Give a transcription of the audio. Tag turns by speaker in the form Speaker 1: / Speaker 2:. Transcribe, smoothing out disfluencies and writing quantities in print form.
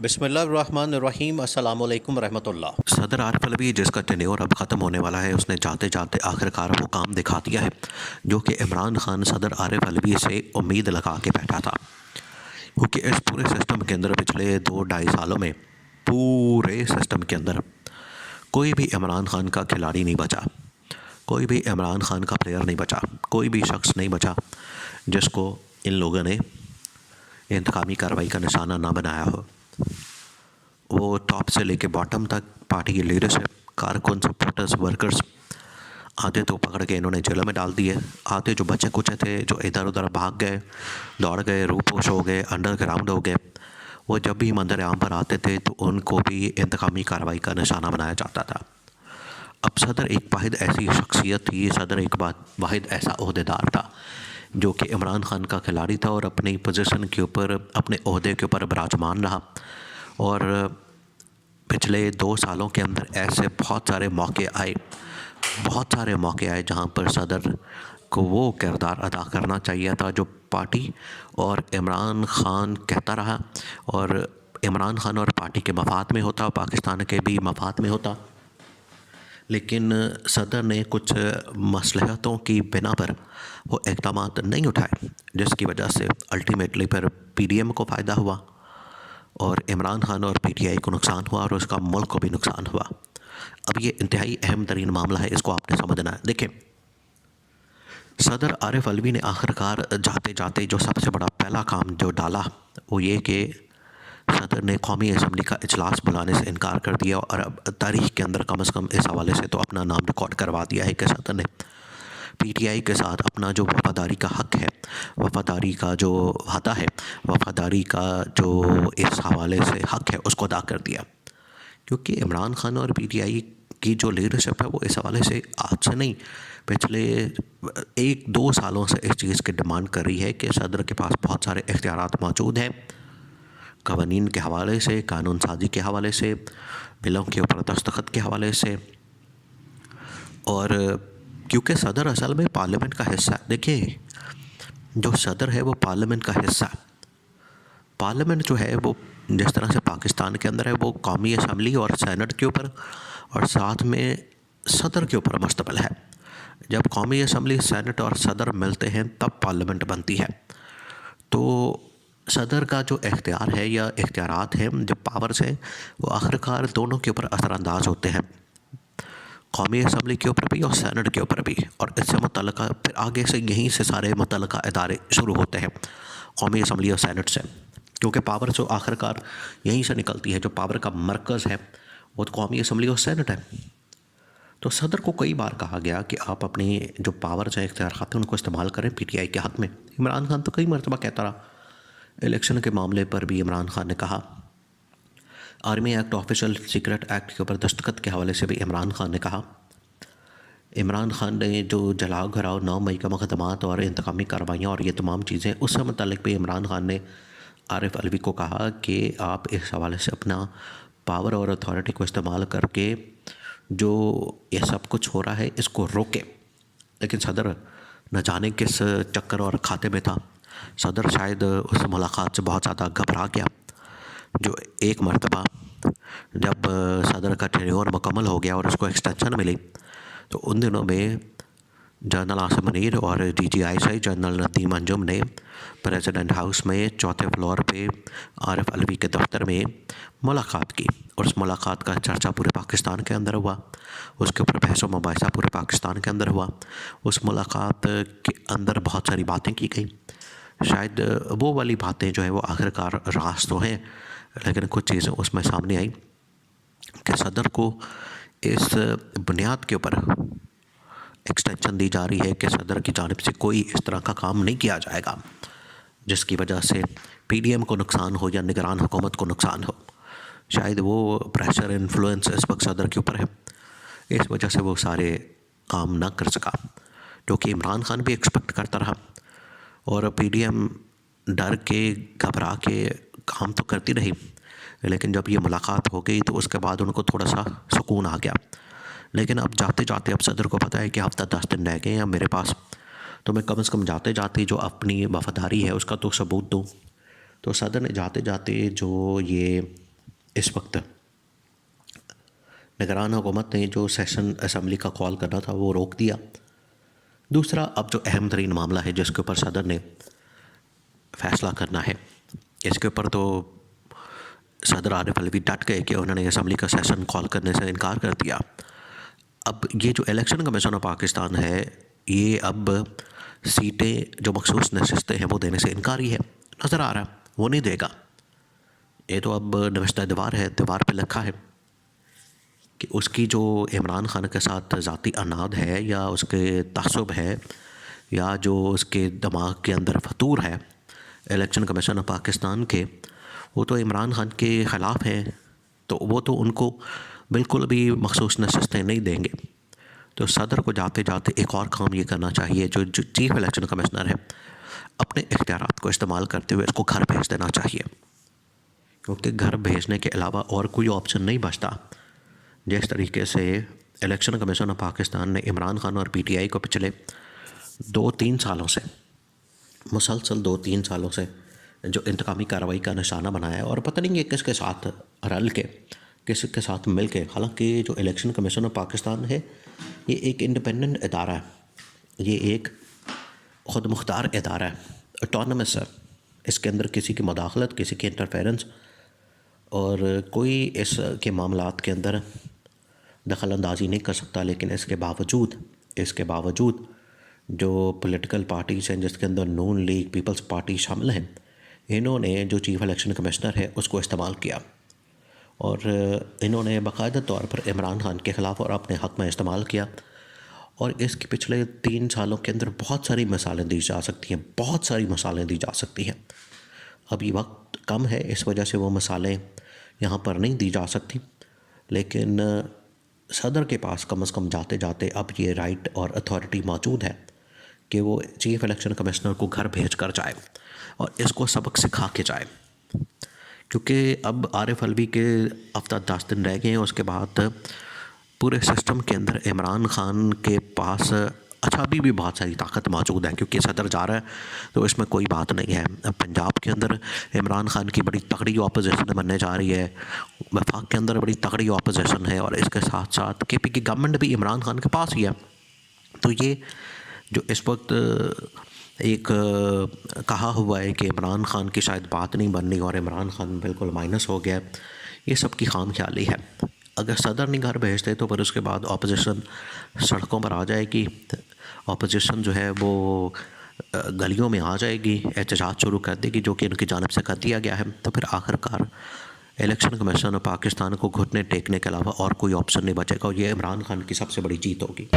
Speaker 1: बिस्मिल्लाहिर्रहमानिर्रहीम अस्सलामु अलैकुम रहमतुल्लाह।
Speaker 2: सदर आरिफ अलवी जिसका टेन्योर अब ख़त्म होने वाला है, उसने जाते जाते आखिरकार वो काम दिखा दिया है जो कि इमरान खान सदर आरिफ अलवी से उम्मीद लगा के बैठा था। क्योंकि इस पूरे सिस्टम के अंदर पिछले 2-2.5 सालों में पूरे सिस्टम के अंदर कोई भी इमरान खान का खिलाड़ी नहीं बचा, कोई भी इमरान खान का प्लेयर नहीं बचा, कोई भी शख्स नहीं बचा जिसको इन लोगों ने इंतकामी कार्रवाई का निशाना ना बनाया हो। वो टॉप से लेके बॉटम तक पार्टी की लीडरशिप, कारकुन, सपोर्टर्स, वर्कर्स, आधे तो पकड़ के इन्होंने जेलों में डाल दिए। आधे जो बचे कुचे थे, जो इधर उधर भाग गए, दौड़ गए, रूपोश हो गए, अंडरग्राउंड हो गए, वो जब भी मंदिर आम पर आते थे तो उनको भी इंतकामी कार्रवाई का निशाना बनाया जाता था। अब सदर एक वाहिद ऐसी शख्सियत थी, सदर एक वाहिद ऐसा ओहदेदार था जो कि इमरान खान का खिलाड़ी था और अपनी पोजीशन के ऊपर, अपने ओहदे के ऊपर विराजमान रहा। और पिछले 2 सालों के अंदर ऐसे बहुत सारे मौके आए जहां पर सदर को वो किरदार अदा करना चाहिए था जो पार्टी और इमरान खान कहता रहा, और इमरान खान और पार्टी के मफाद में होता, पाकिस्तान के भी मफाद में होता। लेकिन सदर ने कुछ मसलहतों की बिना पर वो इक़दाम नहीं उठाए, जिसकी वजह से अल्टीमेटली फिर PDM को फ़ायदा हुआ और इमरान खान और PTI को नुकसान हुआ और उसका मुल्क को भी नुकसान हुआ। अब ये इंतहाई अहम तरीन मामला है, इसको आपने समझना है। देखिए, सदर आरिफ अलवी ने आखिरकार जाते जाते जो सबसे बड़ा पहला काम जो डाला वो ये कि सदर ने कौमी असम्बली का इजलास बुलाने से इनकार कर दिया और अब तारीख़ के अंदर कम से कम इस हवाले से तो अपना नाम रिकॉर्ड करवा दिया है कि सदर ने PTI के साथ अपना जो वफ़ादारी का हक़ है, वफ़ादारी का जो वादा है, वफ़ादारी का जो इस हवाले से हक़ है, उसको अदा कर दिया। क्योंकि इमरान खान और PTI की जो लीडरशिप है वो इस हवाले से आज से नहीं, पिछले 1-2 सालों से इस चीज़ की डिमांड कर रही है कि सदर के पास बहुत सारे इख्तियारात मौजूद हैं, कवानीन के हवाले से, कानून साजी के हवाले से, बिलों के ऊपर दस्तखत के हवाले से। और क्योंकि सदर असल में पार्लियामेंट का हिस्सा है। देखिए, जो सदर है वो पार्लियामेंट का हिस्सा है। पार्लियामेंट जो है वो जिस तरह से पाकिस्तान के अंदर है वो कौमी असम्बली और सेनेट के ऊपर और साथ में सदर के ऊपर मुश्तमिल है। जब कौमी असम्बली, सेनेट और सदर मिलते हैं तब पार्लियामेंट बनती है। तो सदर का जो इख्तियार है या इख्तियारात हैं, जो पावर्स हैं, वो आखिरकार दोनों के ऊपर असरानंदाज होते हैं, कौमी असम्बली के ऊपर भी और सेनेट के ऊपर भी। और इससे मुतल्लिक़ फिर आगे से यहीं से सारे मुतल्लिक़ इदारे शुरू होते हैं, कौमी असम्बली और सेनेट से, क्योंकि पावर जो आखिरकार यहीं से निकलती है। जो पावर का मरकज़ है वो तो कौमी असम्बली और सेनेट है। तो सदर को कई बार कहा गया कि आप अपनी जो पावर्स हैं, इख्तियारात हैं, उनको इस्तेमाल करें PTI के हक़ में। इमरान खान तो कई मरतबा कहता रहा। इलेक्शन के मामले पर भी इमरान खान ने कहा, army act, official secret act के ऊपर दस्तखत के हवाले से भी इमरान खान ने कहा। इमरान खान ने जो जलाओ घराओ 9 मई का मुकदमात और इंतकामी कार्रवाइयाँ और ये तमाम चीज़ें, उससे मुतल्लिक़ भी इमरान खान ने आरिफ अलवी को कहा कि आप इस हवाले से अपना पावर और अथॉरिटी को इस्तेमाल करके जो ये सब कुछ हो रहा है इसको रोके। लेकिन सदर न जाने किस चक्कर और खाते में था। सदर शायद उस मुलाकात से बहुत ज़्यादा घबरा गया। जो एक मरतबा जब सदर का टेन्योर मुकम्मल हो गया और उसको एक्सटेंशन मिली, तो उन दिनों में जनरल आसिम मुनीर और DGI जनरल नदीम अंजुम ने प्रेसिडेंट हाउस में 4थे फ्लोर पे आरिफ अलवी के दफ्तर में मुलाकात की और उस मुलाकात का चर्चा पूरे पाकिस्तान के अंदर हुआ, उसके ऊपर बहस व मुबाहिसा पूरे पाकिस्तान के अंदर हुआ। उस मुलाकात के अंदर बहुत सारी बातें की गई। शायद वो वाली बातें जो है वो आखिरकार राज तो हैं, लेकिन कुछ चीज़ें उसमें सामने आई कि सदर को इस बुनियाद के ऊपर एक्सटेंशन दी जा रही है कि सदर की जानिब से कोई इस तरह का काम नहीं किया जाएगा जिसकी वजह से PDM को नुकसान हो या निगरान हुकूमत को नुकसान हो। शायद वो प्रेशर, इन्फ्लुएंस इस वक्त सदर के ऊपर है, इस वजह से वो सारे काम ना कर सका, क्योंकि इमरान खान भी एक्सपेक्ट करता रहा और PDM डर के, घबरा के काम तो करती रही। लेकिन जब ये मुलाकात हो गई तो उसके बाद उनको थोड़ा सा सुकून आ गया। लेकिन अब जाते जाते अब सदर को पता है कि हफ्ता 10 दिन रह गए हैं मेरे पास, तो मैं कम से कम जाते जाते जो अपनी वफ़ादारी है उसका तो सबूत दूँ। तो सदर ने जाते जाते जो ये इस वक्त निगरान हुकूमत ने जो सेशन असम्बली का कॉल करना था वो रोक दिया। दूसरा, अब जो अहम तरीन मामला है जिसके ऊपर सदर ने फ़ैसला करना है, इसके ऊपर तो सदर आरिफ अलवी डट गए कि उन्होंने असम्बली का सेशन कॉल करने से इनकार कर दिया। अब ये जो इलेक्शन कमीशन ऑफ पाकिस्तान है, ये अब सीटें जो मखसूस नशिस्तें हैं वो देने से इनकारी है, नज़र आ रहा है वो नहीं देगा। ये तो अब नविश्ता दीवार है, दीवार पे लिखा है कि उसकी जो इमरान खान के साथ ज़ाती अनाद है या उसके तअस्सुब है या जो उसके दिमाग के अंदर फतूर है इलेक्शन कमीशन ऑफ पाकिस्तान के, वो तो इमरान खान के ख़िलाफ़ हैं, तो वो तो उनको बिल्कुल भी मखसूस नशिस्तें नहीं देंगे। तो सदर को जाते जाते एक और काम ये करना चाहिए, जो चीफ इलेक्शन कमिश्नर है अपने इख्तियारात को इस्तेमाल करते हुए इसको घर भेज देना चाहिए, क्योंकि घर भेजने के अलावा और कोई ऑप्शन नहीं बचता। जिस तरीके से इलेक्शन कमीशन ऑफ पाकिस्तान ने इमरान खान और PTI को पिछले 2-3 सालों से मुसलसल 2-3 सालों से जो इंतकामी कार्रवाई का निशाना बनाया है, और पता नहीं ये किसके साथ रल के किसके साथ मिल के, हालांकि जो इलेक्शन कमीशन ऑफ पाकिस्तान है ये एक इंडिपेंडेंट इदारा है, ये एक ख़ुद मुख्तार इदारा है, ऑटोनमस है। इसके अंदर किसी की मुदाखलत, किसी की इंटरफेरेंस और कोई इसके मामलात के अंदर दखल अंदाज़ी नहीं कर सकता। लेकिन इसके बावजूद जो पॉलिटिकल पार्टीज़ हैं जिसके अंदर नून लीग, पीपल्स पार्टी शामिल हैं, इन्होंने जो चीफ इलेक्शन कमिश्नर है उसको इस्तेमाल किया और इन्होंने बाकायदा तौर पर इमरान खान के ख़िलाफ़ और अपने हक़ में इस्तेमाल किया। और इसके पिछले 3 सालों के अंदर बहुत सारी मिसालें दी जा सकती हैं, अभी वक्त कम है, इस वजह से वो मिसालें यहाँ पर नहीं दी जा सकती। लेकिन सदर के पास कम से कम जाते जाते अब ये राइट और अथॉरिटी मौजूद है कि वो चीफ इलेक्शन कमिश्नर को घर भेज कर जाए और इसको सबक सिखा के जाए, क्योंकि अब आरिफ अलवी के हफ्ता 10 दिन रह गए हैं। उसके बाद पूरे सिस्टम के अंदर इमरान खान के पास अभी भी बहुत सारी ताकत मौजूद है, क्योंकि सदर जा रहा है तो इसमें कोई बात नहीं है। अब पंजाब के अंदर इमरान खान की बड़ी तगड़ी ऑपोजिशन बनने जा रही है, वफाक के अंदर बड़ी तगड़ी ऑपोजिशन है, और इसके साथ साथ KP की गवर्नमेंट भी इमरान खान के पास ही है। तो ये जो इस वक्त एक कहा हुआ है कि इमरान खान की शायद बात नहीं बननी और इमरान खान बिल्कुल माइनस हो गया, ये सब की खाम ख्याली है। अगर सदर नहीं घर भेजते तो फिर उसके बाद ऑपोजिशन सड़कों पर आ जाएगी, ऑपोजिशन जो है वो गलियों में आ जाएगी, एहतजाज शुरू कर देगी, जो कि उनकी जानिब से कर दिया गया है। तो फिर आखिरकार इलेक्शन कमीशन ऑफ पाकिस्तान को घुटने टेकने के अलावा और कोई ऑप्शन नहीं बचेगा, और ये इमरान खान की सबसे बड़ी जीत होगी।